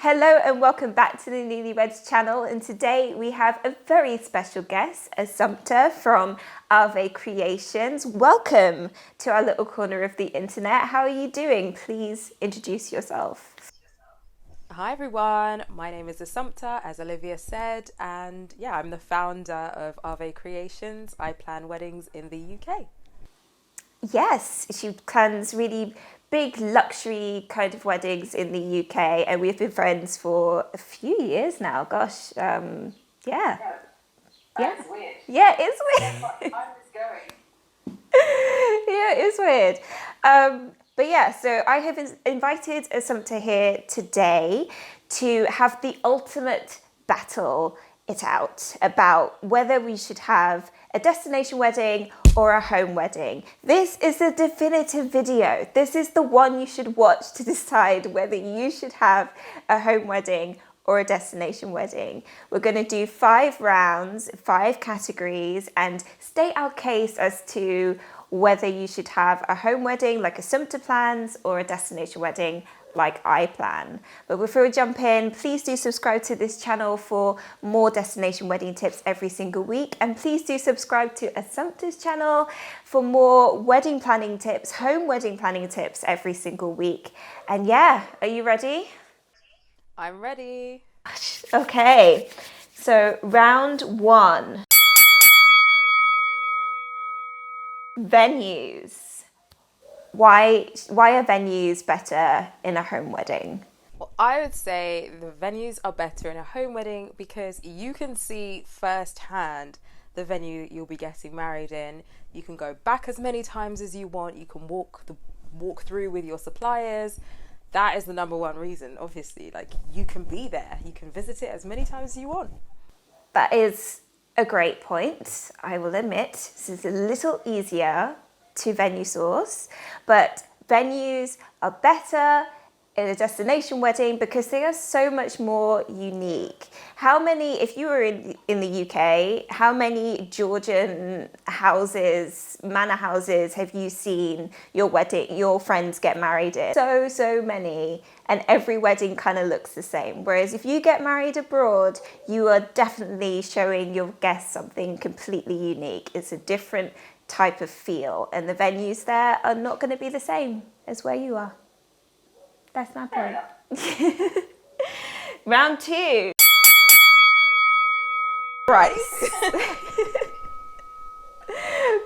Hello and welcome back to the Nulyweds channel, and today we have a very special guest, Assumpta from Ave Creations. Welcome to our little corner of the internet. How are you doing? Please introduce yourself. Hi everyone, my name is Assumpta, as Olivia said, and yeah, I'm the founder of Ave Creations. I plan weddings in the UK. Yes, she plans really big luxury kind of weddings in the UK, and we've been friends for a few years now. Gosh, yeah. That's weird. Yeah, it's Time weird. is going. Yeah, it's weird. But yeah, so I have invited Assumpta here today to have the ultimate battle it out about whether we should have a destination wedding or a home wedding. This is the definitive video. This is the one you should watch to decide whether you should have a home wedding or a destination wedding. We're going to do 5 rounds, 5 categories, and state our case as to whether you should have a home wedding like Assumpta plans or a destination wedding like I plan. But before we jump in, please do subscribe to this channel for more destination wedding tips every single week. And please do subscribe to Assumpta's channel for more wedding planning tips, home wedding planning tips every single week. And yeah, are you ready? I'm ready. Okay, so round 1. Venues. Why are venues better in a home wedding? Well, I would say the venues are better in a home wedding because you can see firsthand the venue you'll be getting married in. You can go back as many times as you want. You can walk through with your suppliers. That is the number one reason, obviously. Like, you can be there. You can visit it as many times as you want. That is a great point. I will admit this is a little easier to venue source, but venues are better in a destination wedding because they are so much more unique. How many, if you were in the UK, how many Georgian houses, manor houses have you seen your friends get married in? So many, and every wedding kind of looks the same. Whereas if you get married abroad, you are definitely showing your guests something completely unique. It's a different type of feel, and the venues there are not going to be the same as where you are. That's my point. Round 2. Price.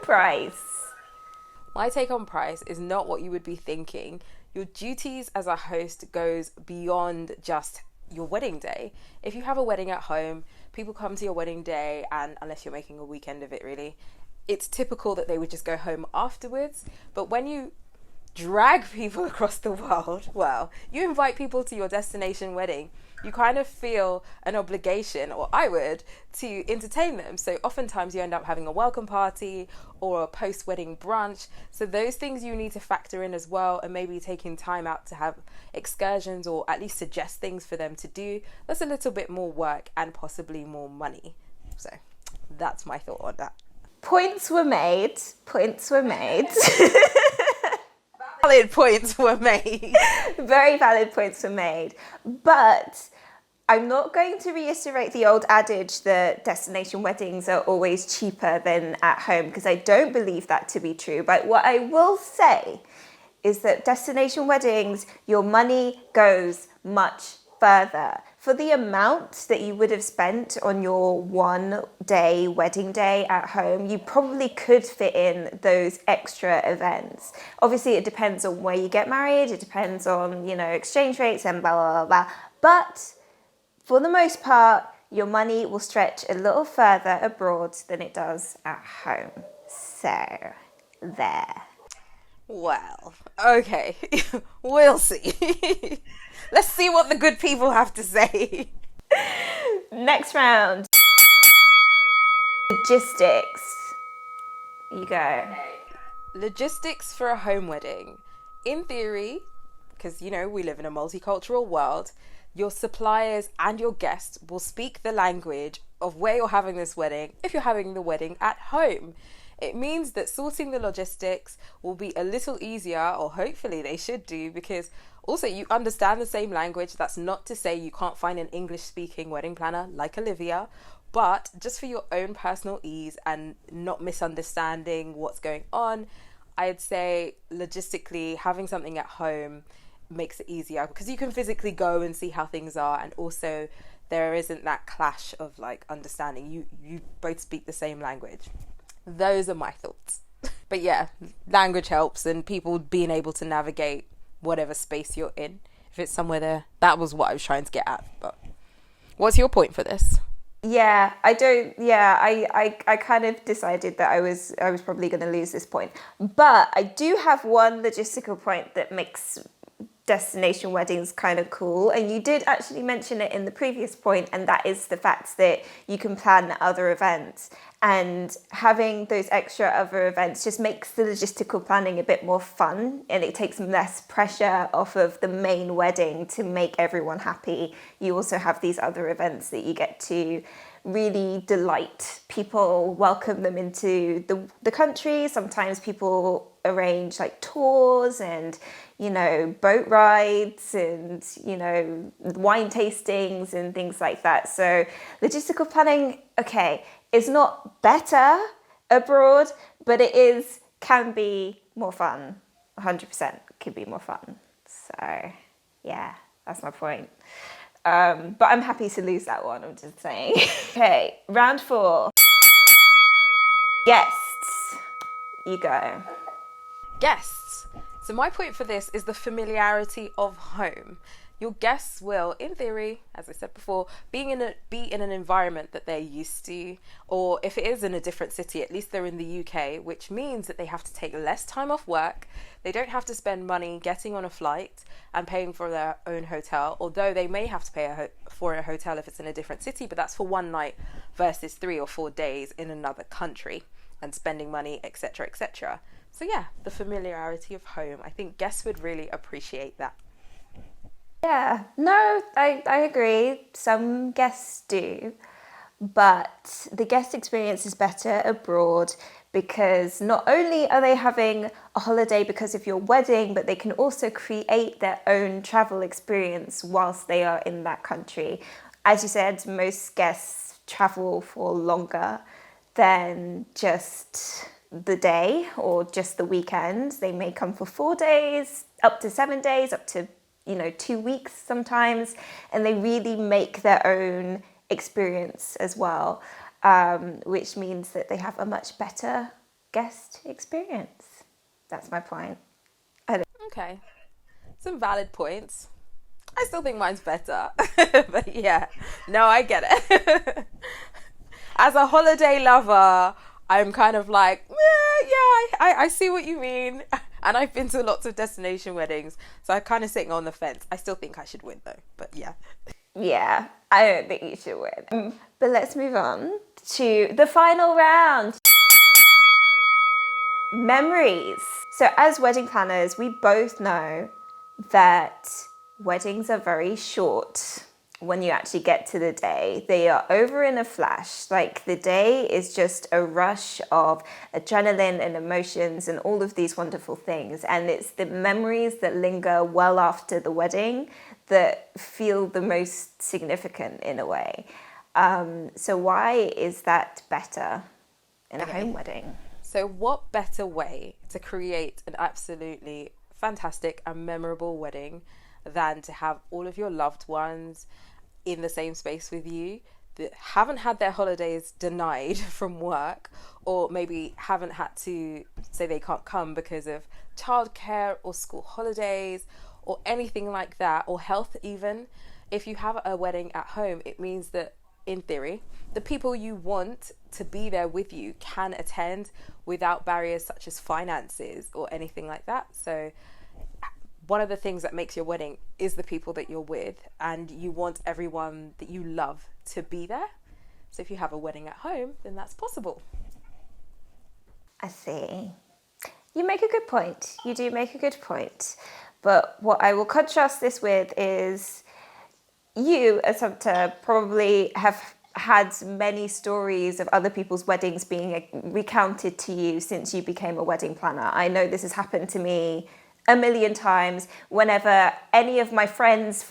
Price. My take on price is not what you would be thinking. Your duties as a host goes beyond just your wedding day. If you have a wedding at home, people come to your wedding day, and unless you're making a weekend of it really, it's typical that they would just go home afterwards. But when you drag people across the world, well, you invite people to your destination wedding, you kind of feel an obligation, or I would, to entertain them. So oftentimes you end up having a welcome party or a post-wedding brunch. So those things you need to factor in as well, and maybe taking time out to have excursions or at least suggest things for them to do. That's a little bit more work and possibly more money. So that's my thought on that. Points were made. Valid points were made. Very valid points were made. But I'm not going to reiterate the old adage that destination weddings are always cheaper than at home, because I don't believe that to be true. But what I will say is that destination weddings, your money goes much further. For the amount that you would have spent on your one-day wedding day at home, you probably could fit in those extra events. Obviously, it depends on where you get married. It depends on, exchange rates and blah, blah, blah, blah. But for the most part, your money will stretch a little further abroad than it does at home. So, there. Well, okay, we'll see. Let's see what the good people have to say. Next round. Logistics. You go. Logistics for a home wedding. In theory, because, we live in a multicultural world, your suppliers and your guests will speak the language of where you're having this wedding if you're having the wedding at home. It means that sorting the logistics will be a little easier, or hopefully they should do, because Also, you understand the same language. That's not to say you can't find an English speaking wedding planner like Olivia, but just for your own personal ease and not misunderstanding what's going on, I'd say logistically having something at home makes it easier because you can physically go and see how things are, and also there isn't that clash of like understanding. You both speak the same language. Those are my thoughts. But yeah, language helps, and people being able to navigate whatever space you're in. If it's somewhere there, that was what I was trying to get at. But what's your point for this? Yeah, I kind of decided that I was probably going to lose this point. But I do have one logistical point that makes destination weddings kind of cool, and you did actually mention it in the previous point, and that is the fact that you can plan other events, and having those extra other events just makes the logistical planning a bit more fun, and it takes less pressure off of the main wedding to make everyone happy. You also have these other events that you get to really delight people, welcome them into the country. Sometimes people arrange like tours and, you know, boat rides and, you know, wine tastings and things like that. So logistical planning, okay, is not better abroad, but it can be more fun. 100% can be more fun. So yeah, that's my point. But I'm happy to lose that one, I'm just saying. Okay, round 4. Guests. You go. Guests. So my point for this is the familiarity of home. Your guests will, in theory, as I said before, be in an environment that they're used to, or if it is in a different city, at least they're in the UK, which means that they have to take less time off work. They don't have to spend money getting on a flight and paying for their own hotel, although they may have to pay for a hotel if it's in a different city, but that's for one night versus 3 or 4 days in another country and spending money, etc., etc. So yeah, the familiarity of home. I think guests would really appreciate that. Yeah, no, I agree. Some guests do, but the guest experience is better abroad because not only are they having a holiday because of your wedding, but they can also create their own travel experience whilst they are in that country. As you said, most guests travel for longer than just the day or just the weekend. They may come for 4 days, up to 7 days, up to 2 weeks sometimes, and they really make their own experience as well, which means that they have a much better guest experience. That's my point. Okay, some valid points. I still think mine's better, but yeah, no, I get it. As a holiday lover, I'm kind of like, I see what you mean. And I've been to lots of destination weddings, so I'm kind of sitting on the fence. I still think I should win though, but yeah. Yeah, I don't think you should win. But let's move on to the final round. Memories. So as wedding planners, we both know that weddings are very short. When you actually get to the day, they are over in a flash. Like the day is just a rush of adrenaline and emotions and all of these wonderful things. And it's the memories that linger well after the wedding that feel the most significant in a way. So why is that better in a home wedding? So what better way to create an absolutely fantastic and memorable wedding than to have all of your loved ones in the same space with you that haven't had their holidays denied from work, or maybe haven't had to say they can't come because of childcare or school holidays or anything like that, or health even. If you have a wedding at home, it means that in theory the people you want to be there with you can attend without barriers such as finances or anything like that. So one of the things that makes your wedding is the people that you're with, and you want everyone that you love to be there. So if you have a wedding at home, then that's possible. I see. You make a good point. You do make a good point. But what I will contrast this with is you, Assumpta, probably have had many stories of other people's weddings being recounted to you since you became a wedding planner. I know this has happened to me a million times. Whenever any of my friends,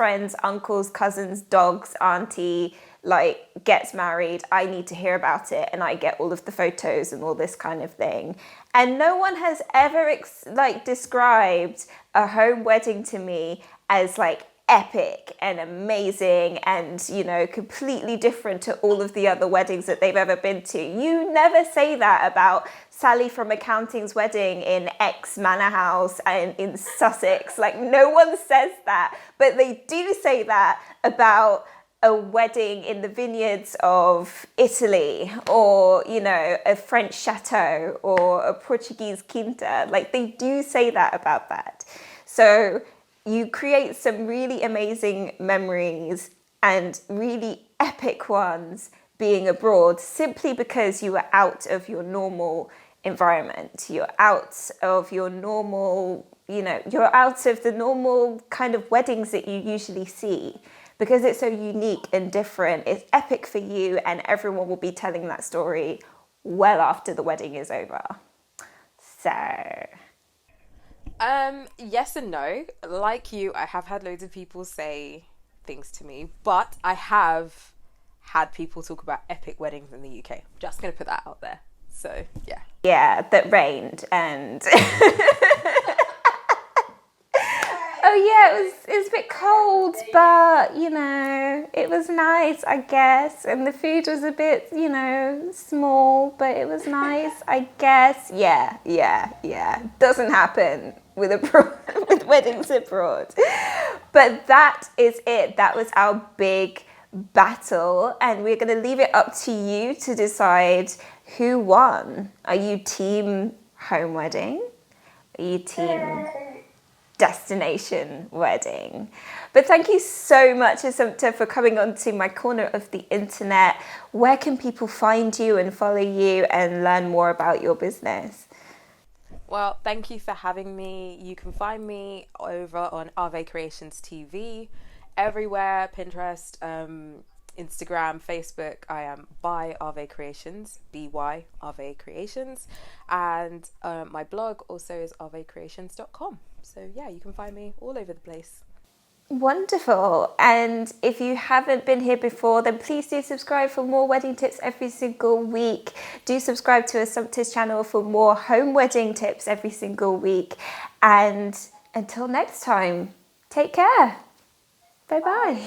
uncles, cousins, dogs, auntie, like gets married, I need to hear about it, and I get all of the photos and all this kind of thing. And no one has ever described a home wedding to me as like epic and amazing and, you know, completely different to all of the other weddings that they've ever been to. You never say that about Sally from Accounting's wedding in X Manor House and in Sussex. Like, no one says that, but they do say that about a wedding in the vineyards of Italy, or, you know, a French chateau or a Portuguese quinta. Like, they do say that about that. So you create some really amazing memories and really epic ones being abroad, simply because you are out of your normal environment. You're out of your normal, you know, you're out of the normal kind of weddings that you usually see. Because it's so unique and different, it's epic for you, and everyone will be telling that story well after the wedding is over. So, yes and no. Like you, I have had loads of people say things to me, but I have had people talk about epic weddings in the UK. Just going to put that out there. So, yeah. Yeah, that rained and... Oh yeah, it was a bit cold, but, you know, it was nice, I guess. And the food was a bit, you know, small, but it was nice, I guess. Yeah. Doesn't happen with with weddings abroad. But that is it. That was our big battle, and we're going to leave it up to you to decide who won. Are you team home wedding? Are you team destination wedding? But thank you so much, Assumpta, for coming on to my corner of the internet. Where can people find you and follow you and learn more about your business? Well, thank you for having me. You can find me over on Ave Creations TV, everywhere, Pinterest, Instagram, Facebook. I am by Ave Creations, BY Ave Creations, and my blog also is avecreations.com. So yeah, you can find me all over the place. Wonderful. And if you haven't been here before, then please do subscribe for more wedding tips every single week. Do subscribe to Assumpta's channel for more home wedding tips every single week. And until next time, take care. Bye-bye.